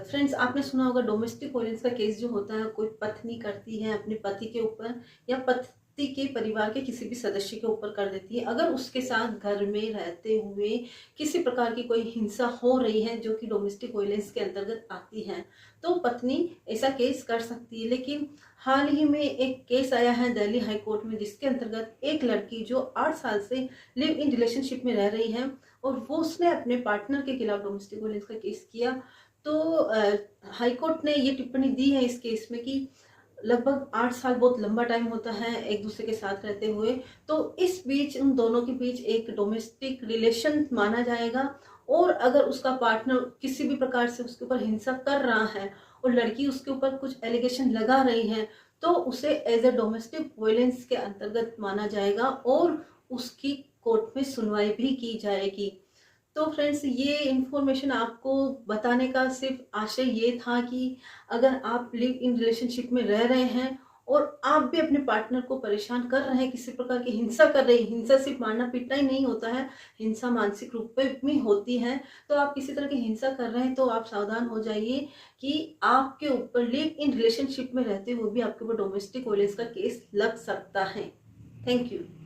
Friends, आपने सुना होगा डोमेस्टिक वायलेंस का केस जो होता है, कोई पत्नी करती है अपने पति के ऊपर या पति के परिवार के किसी भी सदस्य के ऊपर कर देती है। अगर उसके साथ घर में रहते हुए किसी प्रकार की कोई हिंसा हो रही है जो कि डोमेस्टिक वायलेंस के अंतर्गत आती है, तो पत्नी ऐसा केस कर सकती है। लेकिन हाल ही में एक केस आया है दिल्ली हाई कोर्ट में, जिसके अंतर्गत एक लड़की जो 8 साल से लिव इन रिलेशनशिप में रह रही है और वो उसने अपने पार्टनर के खिलाफ डोमेस्टिक वायलेंस का केस किया। तो हाई कोर्ट ने ये टिप्पणी दी है इस केस में कि लगभग 8 साल बहुत लंबा टाइम होता है एक दूसरे के साथ रहते हुए। तो इस बीच उन दोनों के बीच एक डोमेस्टिक रिलेशन माना जाएगा। और अगर उसका पार्टनर किसी भी प्रकार से उसके ऊपर हिंसा कर रहा है और लड़की उसके ऊपर कुछ एलिगेशन लगा रही है, तो उसे एज ए डोमेस्टिक वायलेंस के अंतर्गत माना जाएगा और उसकी कोर्ट में सुनवाई भी की जाएगी। तो फ्रेंड्स, ये इन्फॉर्मेशन आपको बताने का सिर्फ आशय ये था कि अगर आप लिव इन रिलेशनशिप में रह रहे हैं और आप भी अपने पार्टनर को परेशान कर रहे हैं, किसी प्रकार की हिंसा कर रहे हैं, हिंसा सिर्फ मारना पीटना ही नहीं होता है, हिंसा मानसिक रूप में होती है। तो आप किसी तरह की हिंसा कर रहे हैं तो आप सावधान हो जाइए कि आपके ऊपर लिव इन रिलेशनशिप में रहते हुए भी आपके ऊपर डोमेस्टिक वायलेंस का केस लग सकता है। Thank you.